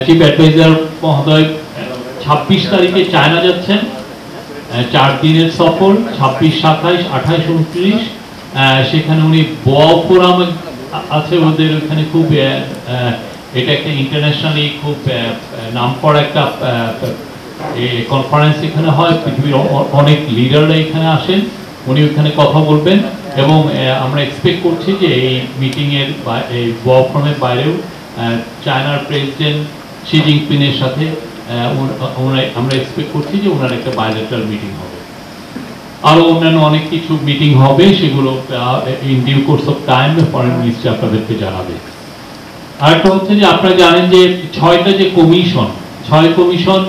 Chief adviser মহোদয় 26 তারিখে China যাচ্ছেন, 4 দিনের সফর, 26, 27, 28, 29। সেখানে উনি বোয়া ফোরাম আছে ওদের ওখানে, খুব এটা একটা ইন্টারন্যাশনালি খুব নামকরা একটা কনফারেন্স এখানে হয়, পৃথিবীর অনেক লিডাররা এখানে আসেন, উনি ওখানে কথা বলবেন। এবং আমরা এক্সপেক্ট করছি যে এই মিটিংয়ের বা এই বোয়া ফোরামের বাইরেও চায়নার প্রেসিডেন্ট শি জিনপিংয়ের সাথে আমরা এক্সপেক্ট করছি যে ওনার একটা বায়োলেটারাল মিটিং হবে। আরো অন্যান্য অনেক কিছু মিটিং হবে, সেগুলো in due course of time foreign ministry আপনাদেরকে জানাবে। আরেকটা হচ্ছে যে আপনারা জানেন যে 6টা যে কমিশন, 6 কমিশন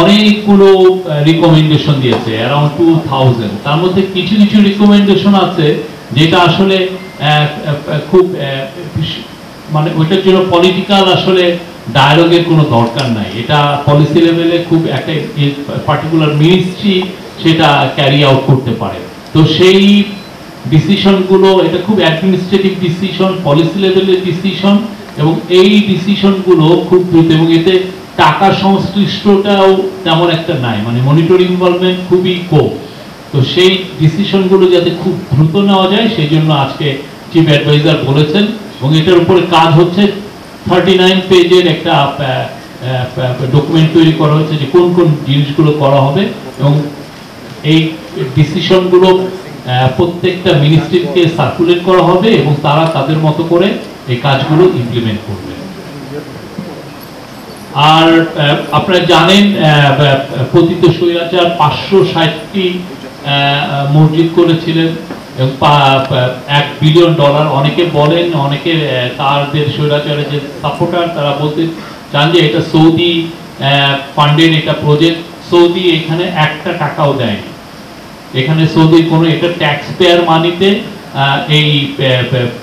অনেকগুলো রিকমেন্ডেশন দিয়েছে, অ্যারাউন্ড 2000। তার মধ্যে কিছু কিছু রিকমেন্ডেশন আছে যেটা আসলে খুব মানে ওইটার জন্য পলিটিক্যাল আসলে ডায়ালগের কোনো দরকার নাই, এটা পলিসি লেভেলে খুব একটা পার্টিকুলার মিনিস্ট্রি সেটা ক্যারি আউট করতে পারে। তো সেই ডিসিশনগুলো, এটা খুব অ্যাডমিনিস্ট্রেটিভ ডিসিশন, পলিসি লেভেলের ডিসিশন, এবং এই ডিসিশনগুলো খুব দ্রুত, এবং এতে টাকার সংশ্লিষ্টটাও তেমন একটা নাই, মানে মনিটরিং ইনভলভমেন্ট খুবই কম। তো সেই ডিসিশনগুলো যাতে খুব দ্রুত নেওয়া যায় সেই জন্য আজকে চিফ অ্যাডভাইজার বলেছেন, এবং এটার উপরে কাজ হচ্ছে। 39 পেজের একটা ডকুমেন্ট তৈরি করা হয়েছে যে কোন কোন জিনিসগুলো করা হবে, এবং এই ডিসিশনগুলো প্রত্যেকটা মিনিস্ট্রিকে সার্কুলেট করা হবে এবং তারা তাদের মতো করে এই কাজগুলো ইমপ্লিমেন্ট করবে। আর আপনারা জানেন পতিত স্বৈরাচার 560টি মসজিদ করেছিলেন এবং $1 বিলিয়ন। অনেকে বলেন, অনেকে তাদের স্বৈরাচারের যে সাপোর্টার তারা বলতে চান যে এটা সৌদি ফান্ডের এটা প্রজেক্ট, সৌদি এখানে একটা টাকাও দেয়নি, এখানে সৌদি কোনো, এটা ট্যাক্স পেয়ার মানিতে এই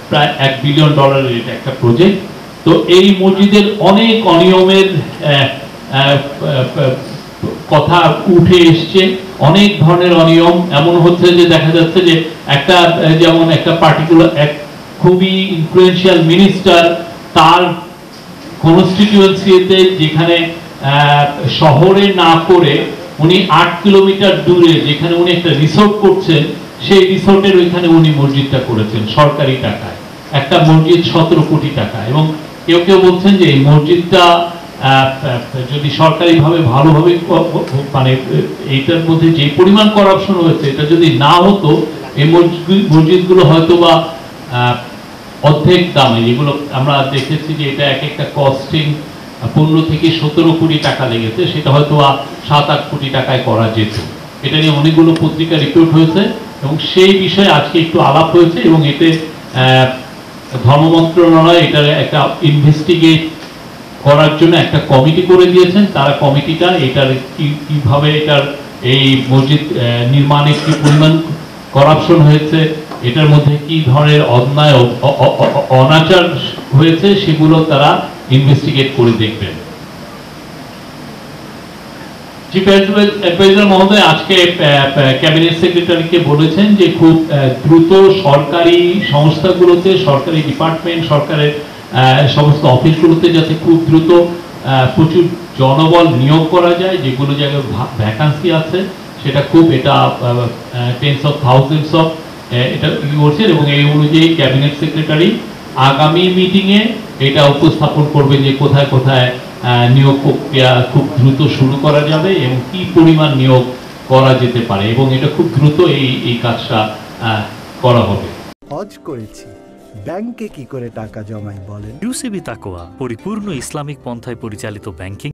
প্রায় $1 বিলিয়ন এটা একটা প্রজেক্ট। তো এই মসজিদের অনেক অনিয়মের কথা উঠে এসছে, অনেক ধরনের অনিয়ম এমন হচ্ছে যে দেখা যাচ্ছে যে একটা যেমন একটা পার্টিকুলার এক খুবই ইনফ্লুয়েন্সিয়াল মিনিস্টার তার কনস্টিটিউয়েন্সিতে, যেখানে শহরে না করে উনি 8 কিলোমিটার দূরে যেখানে উনি একটা রিসোর্ট করছেন, সেই রিসোর্টের ওইখানে উনি মসজিদটা করেছেন সরকারি টাকায়, একটা মসজিদ 17 কোটি টাকা। এবং কেউ কেউ বলছেন যে এই মসজিদটা যদি সরকারিভাবে ভালোভাবে, মানে এইটার মধ্যে যে পরিমাণ করাপশন হয়েছে এটা যদি না হতো এই মসজিদগুলো হয়তো বা অর্ধেক দামে, যেগুলো আমরা দেখেছি যে এটা এক একটা কস্টিং 15 থেকে 17 কোটি টাকা লেগেছে, সেটা হয়তো 7-8 কোটি টাকায় করা যেত। এটা নিয়ে অনেকগুলো পত্রিকা রিপোর্ট হয়েছে এবং সেই বিষয়ে আজকে একটু আলাপ হয়েছে, এবং এতে ধর্ম মন্ত্রণালয় এটার একটা ইনভেস্টিগেট করার জন্য একটা কমিটি করে দিয়েছেন। তারা কমিটিটা এটার কিভাবে এটার এই মসজিদ নির্মাণে কি পরিমাণ করাপশন হয়েছে, এটার মধ্যে কি ধরনের অন্যায় অনাচার হয়েছে সেগুলো তারা ইনভেস্টিগেট করে দেখবেন। চিফ অ্যাডভাইজার মহোদয় আজকে ক্যাবিনেট সেক্রেটারিকে বলেছেন যে খুব দ্রুত সরকারি সংস্থাগুলোতে, সরকারি ডিপার্টমেন্ট, সরকারের সমস্ত অফিসগুলোতে যাতে খুব দ্রুত প্রচুর জনবল নিয়োগ করা যায়, যেগুলো জায়গায় ভ্যাকান্সি আছে সেটা খুব, এটা টেন্স অফ থাউজেন্ডস অফ এটা করছেন। এবং এই অনুযায়ী ক্যাবিনেট সেক্রেটারি আগামী মিটিংয়ে এটা উপস্থাপন করবে যে কোথায় কোথায় নিয়োগ প্রক্রিয়া খুব দ্রুত শুরু করা যাবে এবং কি পরিমাণ নিয়োগ করা যেতে পারে, এবং এটা খুব দ্রুত এই কাজটা করা হবে। হজ করেছি, ব্যাংকে কি করে টাকা জমাই বলেন? ইউসিবি তাকওয়া পরিপূর্ণ ইসলামিক পন্থায় পরিচালিত ব্যাংকিং